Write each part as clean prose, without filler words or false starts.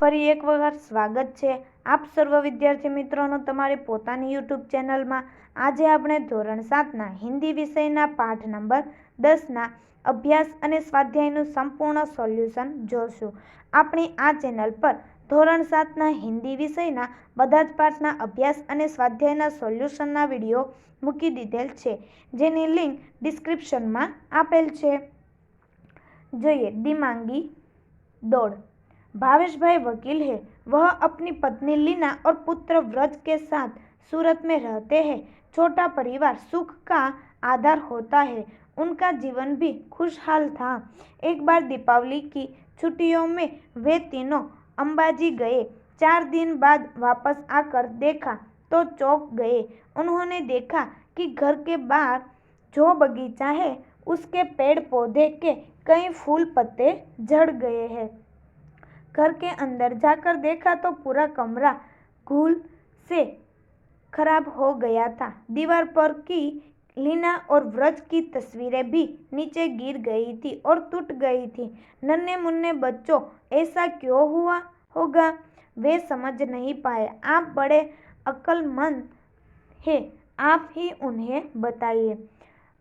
ફરી એક વખત સ્વાગત છે આપ સર્વ વિદ્યાર્થી મિત્રોનું તમારી પોતાની યુટ્યુબ ચેનલમાં। આજે આપણે ધોરણ 7ના હિન્દી વિષયના પાઠ નંબર 10ના અભ્યાસ અને સ્વાધ્યાયનું સંપૂર્ણ સોલ્યુશન જોશું। આપણી આ ચેનલ પર ધોરણ 7ના હિન્દી વિષયના બધા જ પાઠના અભ્યાસ અને સ્વાધ્યાયના સોલ્યુશનના વિડીયો મૂકી દીધેલ છે, જેની લિંક ડિસ્ક્રિપ્શનમાં આપેલ છે। જોઈએ दिमागी दौड़। भावेश भाई वकील है। वह अपनी पत्नी लीना और पुत्र व्रज के साथ सूरत में रहते हैं। छोटा परिवार सुख का आधार होता है। उनका जीवन भी खुशहाल था। एक बार दीपावली की छुट्टियों में वे तीनों अंबाजी गए। 4 दिन बाद वापस आकर देखा तो चौंक गए। उन्होंने देखा कि घर के बाहर जो बगीचा है उसके पेड़ पौधे के कई फूल पत्ते झड़ गए हैं। घर के अंदर जाकर देखा तो पूरा कमरा धूल से खराब हो गया था। दीवार पर की लीना और व्रज की तस्वीरें भी नीचे गिर गई थी और टूट गई थी। नन्हे मुन्ने बच्चों, ऐसा क्यों हुआ होगा? वे समझ नहीं पाए। आप बड़े अक्लमंद हैं, आप ही उन्हें बताइए।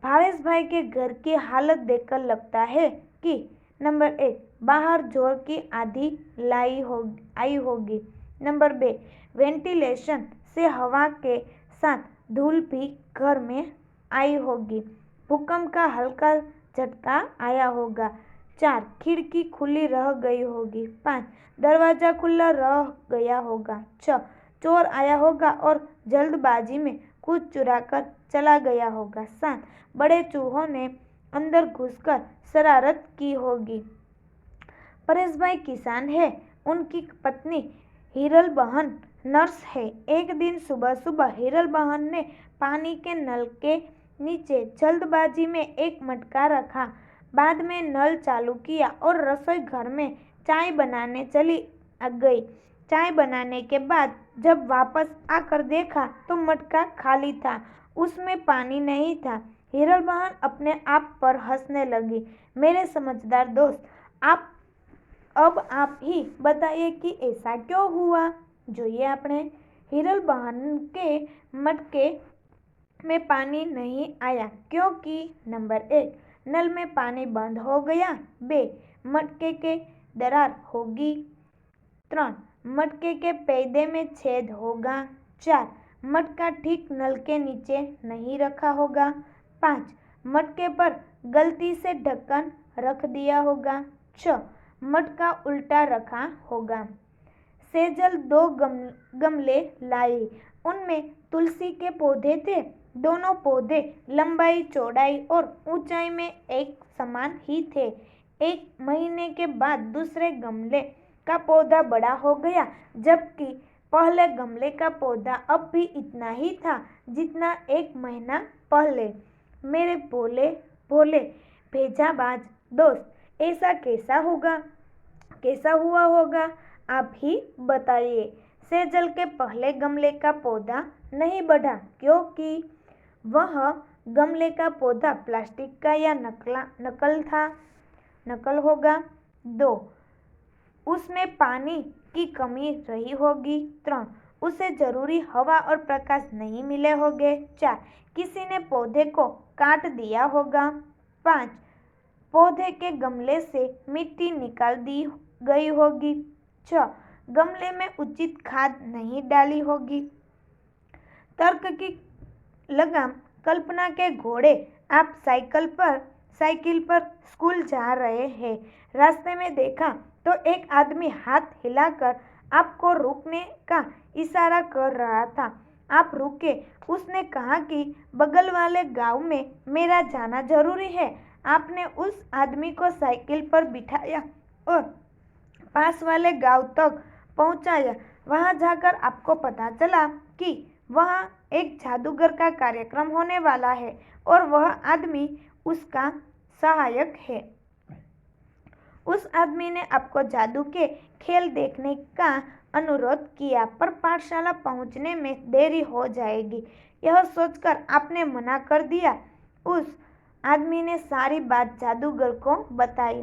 भावेश भाई के घर की हालत देखकर लगता है कि नंबर 1, बाहर जोर की आंधी आई होगी। नंबर 2, वेंटिलेशन से हवा के साथ धूल भी घर में आई होगी। भूकंप का हल्का झटका आया होगा। 4, खिड़की खुली रह गई होगी। 5, दरवाजा खुला रह गया होगा। 6, चोर आया होगा और जल्दबाजी में कुछ चुरा कर चला गया होगा। 7, बड़े चूहों ने अंदर घुसकर शरारत की होगी। परेश भाई किसान है। उनकी पत्नी हिरल बहन नर्स है। एक दिन सुबह सुबह हिरल बहन ने पानी के नल के नीचे जल्दबाजी में एक मटका रखा। बाद में नल चालू किया और रसोई घर में चाय बनाने चली गई। चाय बनाने के बाद जब वापस आकर देखा तो मटका खाली था, उसमें पानी नहीं था। हिरल बहन अपने आप पर हंसने लगी। मेरे समझदार दोस्त, अब आप ही बताइए कि ऐसा क्यों हुआ। જોઈએ આપણે हिरल बहन के मटके में पानी नहीं आया क्योंकि नंबर 1, नल में पानी बंद हो गया। 2, मटके के दरार होगी। 3, मटके के पैदे में छेद होगा। 4, मटका ठीक नल के नीचे नहीं रखा होगा। 5, मटके पर गलती से ढक्कन रख दिया होगा। 6, मटका उल्टा रखा होगा। सेजल 2 गमले लाई। उनमें तुलसी के पौधे थे। दोनों पौधे लंबाई, चौड़ाई और ऊंचाई में एक समान ही थे। 1 महीने के बाद दूसरे गमले का पौधा बड़ा हो गया, जबकि पहले गमले का पौधा अब भी इतना ही था जितना 1 महीना पहले। मेरे भोले भोले भेजाबाज दोस्त, ऐसा कैसा हुआ होगा? आप ही बताइए। सेजल के पहले गमले का पौधा नहीं बढ़ा क्योंकि वह गमले का पौधा प्लास्टिक का या नकल होगा। 2, उसमें पानी की कमी रही होगी। 3, उसे जरूरी हवा और प्रकाश नहीं मिले होंगे। 4, किसी ने पौधे को काट दिया होगा। 5, पौधे के गमले से मिट्टी निकाल दी गई होगी। 6, गमले में उचित खाद नहीं डाली होगी। तर्क की लगाम, कल्पना के घोड़े। आप साइकिल पर स्कूल जा रहे हैं। रास्ते में देखा तो एक आदमी हाथ हिलाकर आपको रुकने का इशारा कर रहा था। आप रुके। उसने कहा कि बगल वाले गांव में मेरा जाना जरूरी है। आपने उस आदमी को साइकिल पर बिठाया और पास वाले गांव तक पहुंचाया। वहां जाकर आपको पता चला कि वहां एक जादूगर का कार्यक्रम होने वाला है और वह आदमी उसका सहायक है। उस आदमी ने आपको जादू के खेल देखने का अनुरोध किया, पर पाठशाला पहुंचने में देरी हो जाएगी। यह सोचकर आपने मना कर दिया। उस आदमी ने सारी बात जादूगर को बताई।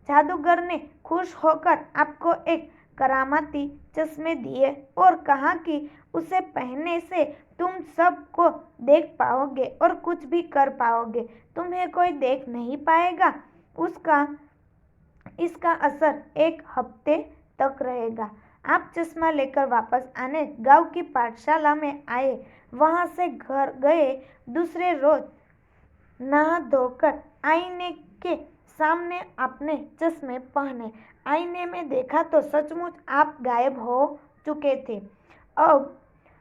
जादूगर ने खुश होकर आपको एक करामाती चश्मे दिए और कहा कि उसे पहनने से तुम सबको देख पाओगे और कुछ भी कर पाओगे, तुम्हें कोई देख नहीं पाएगा। इसका असर 1 हफ्ते तक रहेगा। आप चश्मा लेकर वापस आने गांव की पाठशाला में आए। वहां से घर गए। दूसरे रोज नहा धोकर आईने के सामने आपने चश्मे पहने। आईने में देखा तो सचमुच आप गायब हो चुके थे। अब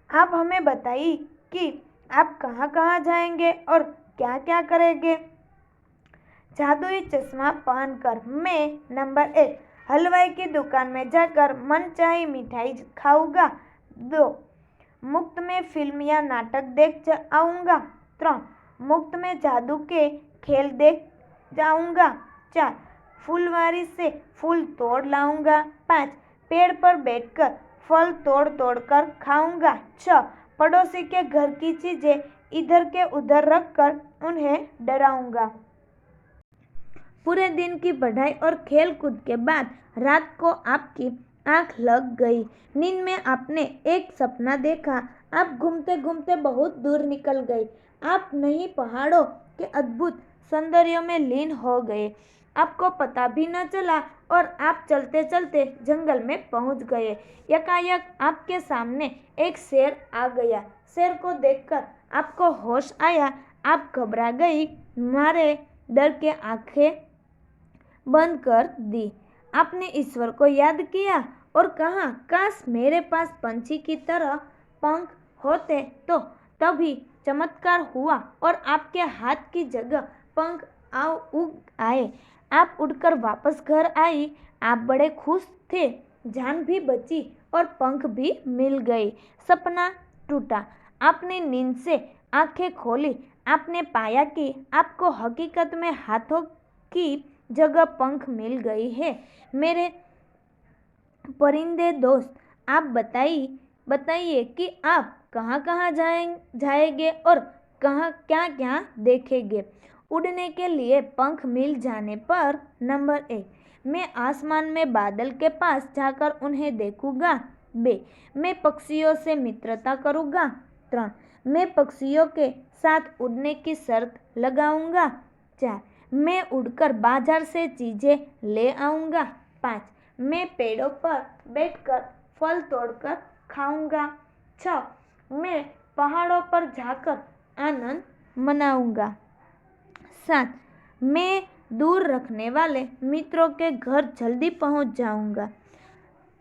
आप हमें बताइए कि आप कहाँ कहाँ जाएंगे और क्या क्या करेंगे। जादुई चश्मा पहनकर मैं नंबर 1 हलवाई की दुकान में जाकर मनचाही मिठाई खाऊंगा। 2 मुफ्त में फिल्म या नाटक देख आऊंगा। 3 मुफ्त में जादू के खेल देख जाऊंगा। 4 फुलवारी से फूल तोड़ लाऊंगा। 5 पेड़ पर बैठकर फल तोड़ तोड़ कर खाऊंगा। 6 पड़ोसी के घर की चीजें इधर के उधर रखकर उन्हें डराऊंगा। पूरे दिन की पढ़ाई और खेल कूद के बाद रात को आपकी आंख लग गई। नींद में आपने एक सपना देखा। आप घूमते घूमते बहुत दूर निकल गए। आप नई पहाड़ों के अद्भुत सौंदर्य में लीन हो गए। आपको पता भी न चला और आप चलते चलते जंगल में पहुंच गए। यकायक आपके सामने एक शेर आ गया। शेर को देखकर आपको होश आया। आप घबरा गई, मारे डर के आंखें बंद कर दी। आपने ईश्वर को याद किया और कहा, काश मेरे पास पंछी की तरह पंख होते। तो तभी चमत्कार हुआ और आपके हाथ की जगह पंख उग आए। आप उड़कर वापस घर आई। आप बड़े खुश थे। जान भी बची और पंख भी मिल गए। सपना टूटा। आपने नींद से आंखें खोली। आपने पाया कि आपको हकीकत में हाथों की जगह पंख मिल गई है। मेरे परिंदे दोस्त, आप बताइए कि आप कहाँ कहाँ जाएंगे और कहाँ क्या क्या देखेंगे। उड़ने के लिए पंख मिल जाने पर नंबर 1 मैं आसमान में बादल के पास जाकर उन्हें देखूंगा। 2 मैं पक्षियों से मित्रता करूंगा। 3 मैं पक्षियों के साथ उड़ने की शर्त लगाऊंगा। 4 मैं उड़कर बाजार से चीजें ले आऊंगा। 5 मैं पेड़ों पर बैठकर फल तोड़कर खाऊंगा। 6 मैं पहाड़ों पर जाकर आनंद मनाऊंगा। 7 मैं दूर रखने वाले मित्रों के घर जल्दी पहुंच जाऊंगा।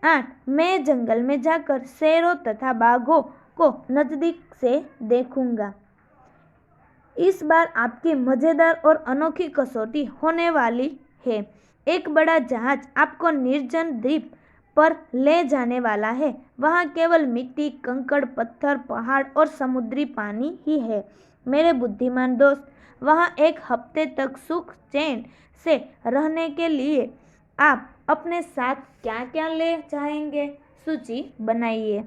8 मैं जंगल में जाकर शेरों तथा बाघों को नजदीक से देखूंगा। इस बार आपकी मजेदार और अनोखी कसौटी होने वाली है। एक बड़ा जहाज आपको निर्जन द्वीप पर ले जाने वाला है। वहाँ केवल मिट्टी, कंकड़, पत्थर, पहाड़ और समुद्री पानी ही है। मेरे बुद्धिमान दोस्त, वहाँ 1 हफ्ते तक सुख चैन से रहने के लिए आप अपने साथ क्या क्या ले जाएंगे, सूची बनाइए।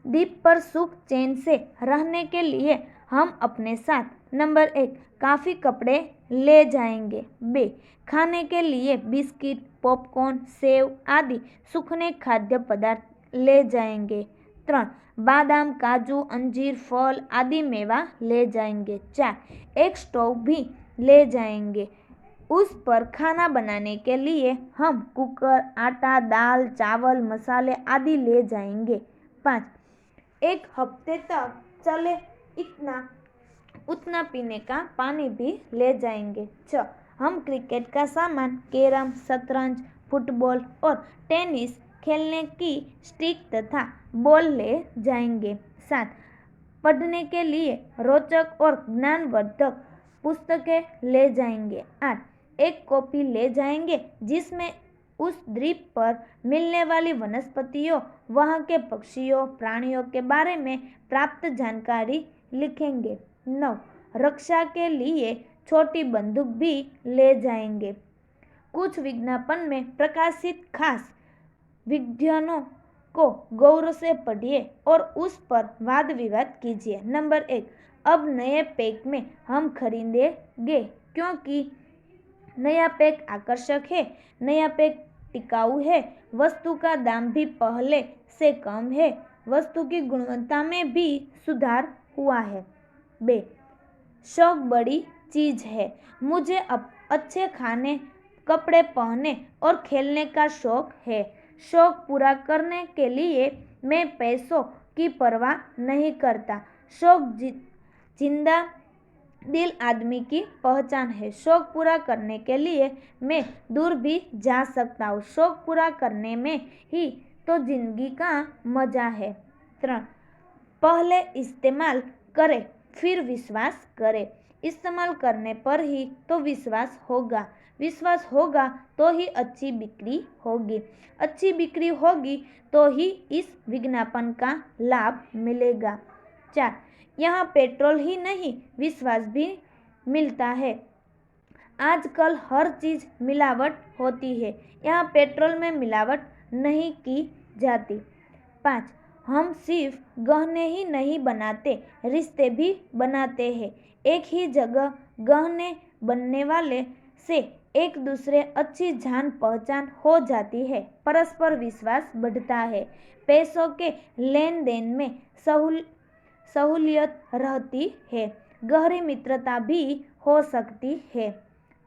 द्वीप पर सुख चैन से रहने के लिए हम अपने साथ नंबर 1 काफ़ी कपड़े ले जाएंगे। 2 खाने के लिए बिस्किट, पॉपकॉर्न, सेव आदि सूखने खाद्य पदार्थ ले जाएंगे। 3 बादाम, काजू, अंजीर, फल आदि मेवा ले जाएंगे। 4 एक स्टोव भी ले जाएंगे। उस पर खाना बनाने के लिए हम कुकर, आटा, दाल, चावल, मसाले आदि ले जाएंगे। 5 1 हफ्ते तक चले उतना पीने का पानी भी ले जाएंगे। 6 हम क्रिकेट का सामान, कैरम, शतरंज, फुटबॉल और टेनिस खेलने की स्टिक तथा बॉल ले जाएंगे। 7 पढ़ने के लिए रोचक और ज्ञानवर्धक पुस्तकें ले जाएंगे। 8 एक कॉपी ले जाएंगे जिसमें उस द्वीप पर मिलने वाली वनस्पतियों, वहाँ के पक्षियों, प्राणियों के बारे में प्राप्त जानकारी लिखेंगे। 9 रक्षा के लिए छोटी बंदूक भी ले जाएंगे। कुछ विज्ञापन में प्रकाशित खास विज्ञानों को गौर से पढ़िए और उस पर वाद विवाद कीजिए। नंबर 1 अब नए पैक में हम खरीदेंगे क्योंकि नया पैक आकर्षक है। नया पैक टिकाऊ है, वस्तु का दाम भी पहले से कम है, वस्तु की गुणवत्ता में भी सुधार हुआ है। 2. शौक बड़ी चीज है, मुझे अच्छे खाने, कपड़े पहनने और खेलने का शौक है। शौक पूरा करने के लिए मैं पैसों की परवाह नहीं करता। शौक जिंदा दिल आदमी की पहचान है। शौक पूरा करने के लिए मैं दूर भी जा सकता हूँ। शौक पूरा करने में ही तो जिंदगी का मजा है। 3. पहले इस्तेमाल करें फिर विश्वास करें। इस्तेमाल करने पर ही तो विश्वास होगा, विश्वास होगा तो ही अच्छी बिक्री होगी, अच्छी बिक्री होगी तो ही इस विज्ञापन का लाभ मिलेगा। 4. यहाँ पेट्रोल ही नहीं विश्वास भी मिलता है। आजकल हर चीज मिलावट होती है, यहाँ पेट्रोल में मिलावट नहीं की जाती। 5. हम सिर्फ गहने ही नहीं बनाते, रिश्ते भी बनाते हैं। एक ही जगह गहने बनने वाले से एक दूसरे अच्छी जान पहचान हो जाती है, परस्पर विश्वास बढ़ता है, पैसों के लेन देन में सहूलियत रहती है, गहरी मित्रता भी हो सकती है।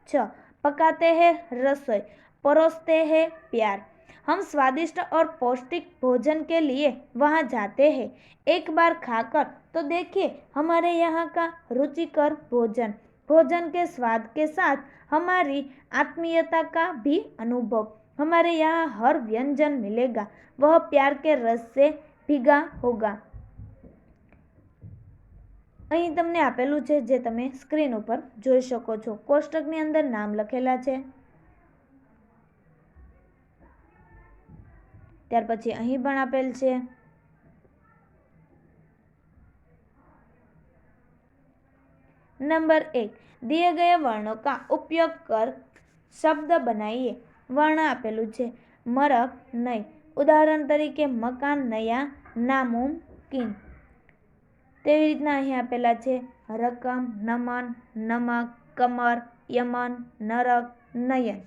6. पकाते हैं रसोई, परोसते हैं प्यार। हम स्वादिष्ट और पौष्टिक भोजन के लिए वहाँ जाते हैं। एक बार खाकर तो देखिए हमारे यहाँ का रुचिकर भोजन, भोजन के स्वाद के साथ हमारी आत्मीयता का भी अनुभव। हमारे यहाँ हर व्यंजन मिलेगा, वह प्यार के रस से भीगा होगा। અહીં તમને આપેલું છે જે તમે સ્ક્રીન ઉપર જોઈ શકો છો। કોષ્ટકની અંદર નામ લખેલા છે, ત્યાર પછી અહીં પણ આપેલ છે। नंबर 1, दिए गए वर्णों का उपयोग कर शब्द बनाइए। वर्ण आपेलू છે मरक नहीं, उदाहरण तरीके मकान, नया, नामुमकिन। तेवी रीतना અહીં આપેલા છે रकम, नमन, नमक, कमर, यमन, नरक, नयन।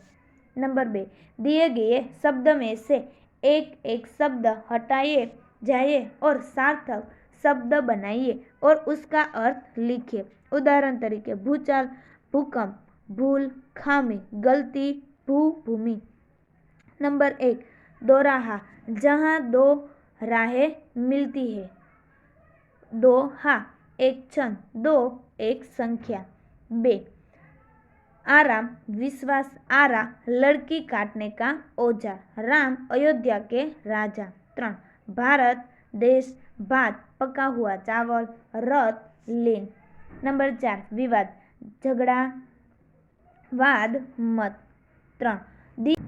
नंबर 2, दिए गए शब्द में से एक एक शब्द हटाइए जाइए और सार्थक शब्द बनाइए और उसका अर्थ लिखिए। उदाहरण तरीके भूचाल, भूकंप, भूल, खामी, गलती, भूमि। नंबर 1, दोराहा, जहाँ दो राहें मिलती है। दोहा, एक छंद, दो एक संख्या। 2, आराम, विश्वास, आरा, लड़की काटने का औजार, राम, अयोध्या के राजा। 3, भारत, देश, भात, पका हुआ चावल, रथ, लीन। नंबर 4, विवाद, झगड़ा, वाद, मत। 3,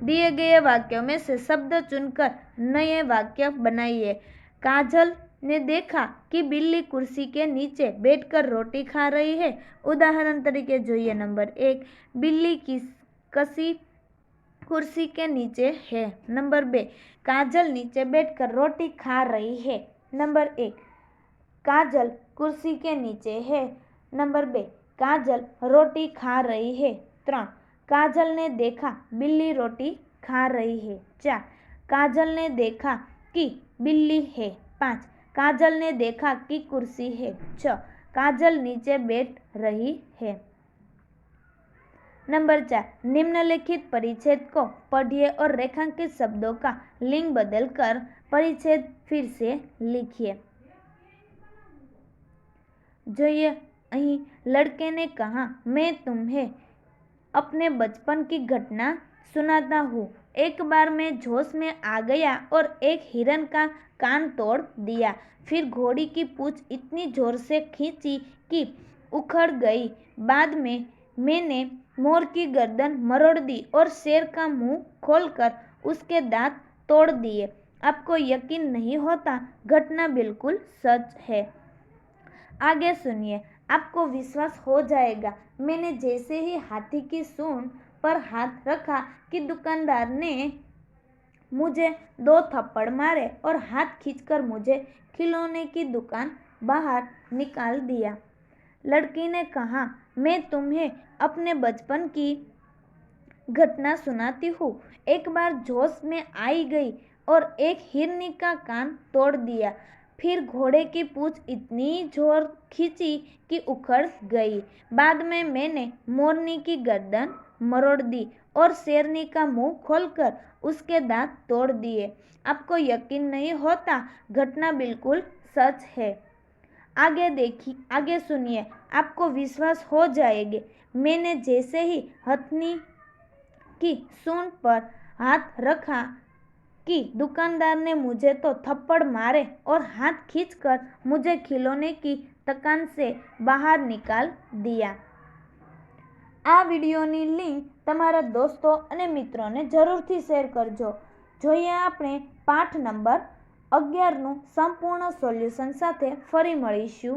दिए गए वाक्यों में से शब्द चुनकर नए वाक्य बनाइए। काजल ने देखा कि बिल्ली कुर्सी के नीचे बैठकर रोटी खा रही है। उदाहरण तरीके જોઈએ। नंबर 1, बिल्ली की कसी कुर्सी के नीचे है। नंबर 2, काजल नीचे बैठकर रोटी खा रही है। नंबर 1, काजल कुर्सी के नीचे है। नंबर 2, काजल रोटी खा रही है। 3, काजल ने देखा बिल्ली रोटी खा रही है। 4, काजल ने देखा कि बिल्ली है। 5, काजल ने देखा कि कुर्सी है। 6, काजल नीचे बैठ रही है। नंबर 4, निम्नलिखित परिच्छेद को पढ़िए और रेखांकित शब्दों का लिंग बदलकर परिच्छेद फिर से लिखिए। જોઈએ અહીં लड़के ने कहा, मैं तुम्हें अपने बचपन की घटना सुनाता हूँ। एक बार मैं जोश में आ गया और एक हिरन का कान तोड़ दिया। फिर घोड़ी की पूंछ इतनी जोर से खींची कि उखड़ गई। बाद में मैंने मोर की गर्दन मरोड़ दी और शेर का मुंह खोलकर उसके दांत तोड़ दिए। आपको यकीन नहीं होता, घटना बिल्कुल सच है। आगे सुनिए, आपको विश्वास हो जाएगा। मैंने जैसे ही हाथी की सूंड पर हाथ रखा कि दुकानदार ने मुझे 2 थप्पड़ मारे और हाथ खींचकर मुझे खिलौने की दुकान बाहर निकाल दिया। लड़की ने कहा, मैं तुम्हें अपने बचपन की घटना सुनाती हूँ। एक बार जोश में आई गई और एक हिरनी का कान तोड़ दिया। फिर घोड़े की पूंछ इतनी जोर खींची कि उखड़ गई। बाद में मैंने मोरनी की गर्दन मरोड़ दी और शेरनी का मुंह खोलकर उसके दांत तोड़ दिए। आपको यकीन नहीं होता, घटना बिल्कुल सच है। आगे सुनिए, आपको विश्वास हो जाएगा। मैंने जैसे ही हथनी की सूंड पर हाथ रखा कि दुकानदार ने मुझे तो थप्पड़ मारे और हाथ खींचकर मुझे खिलौने की दुकान से बाहर निकाल दिया। આ વિડીયોની લિંક તમારા દોસ્તો અને મિત્રોને જરૂરથી શેર કરજો। જોઈએ આપણે પાઠ નંબર 11નું સંપૂર્ણ સોલ્યુશન સાથે ફરી મળીશું।